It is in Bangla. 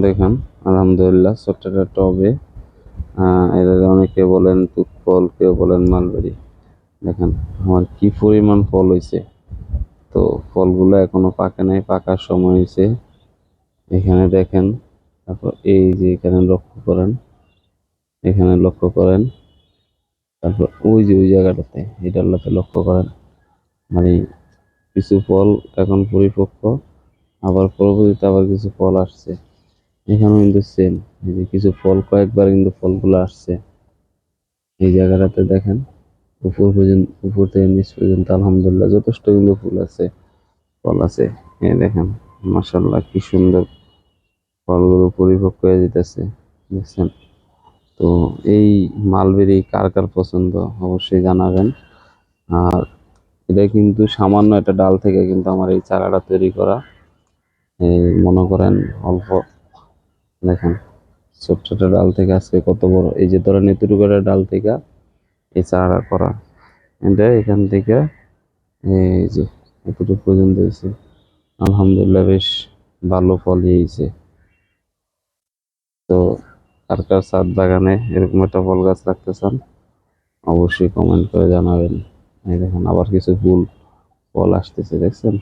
দেখেন আলহামদুলিল্লাহ ছোট্ট একটা টবে এদের অনেকে বলেন তুত ফল, কেউ বলেন মালবেরি। দেখেন আমার কি পরিমাণ ফল হয়েছে। তো ফলগুলো এখনো পাকে নাই, পাকার সময় হয়েছে। এখানে দেখেন, তারপর এই যে এখানে লক্ষ্য করেন, এখানে লক্ষ্য করেন, তারপর ওই যে ওই জায়গাটাতে এটাতে লক্ষ্য করেন। মানে কিছু ফল এখন পরিপক্ক, আবার পরবর্তীতে আবার কিছু ফল আসছে। এখানেও কিন্তু সেম, এই যে কিছু ফল কয়েকবার কিন্তু ফলগুলো আসছে। এই জায়গাটাতে দেখেন উপর পর্যন্ত, উপর থেকে নিচ পর্যন্ত আলহামদুলিল্লাহ যথেষ্ট কিন্তু ফুল আছে, ফল আছে। এই দেখেন মাশাআল্লাহ কি সুন্দর ফলগুলো পরিপক্ক হয়ে যেতেছে, দেখছেন? তো এই মালবেরি কার কার পছন্দ অবশ্যই জানাবেন। আর এটা কিন্তু সামান্য একটা ডাল থেকে কিন্তু আমার এই চারাটা তৈরি করা। এই মনে করেন অল্প, দেখেন ছোট্ট ছোট ডাল থেকে আজকে কত বড়, এই যে ধরেন এতটুকু একটা ডাল থেকে এই চারাটা করা। এটা এখান থেকে এই যে এতটুকু পর্যন্ত হয়েছে, আলহামদুলিল্লাহ বেশ ভালো ফল হয়েছে। তো কার কার ছাদ বাগানে এরকম একটা ফল গাছ রাখতে চান অবশ্যই কমেন্ট করে জানাবেন। এই দেখেন আবার কিছু ফুল ফল আসতেছে, দেখছেন?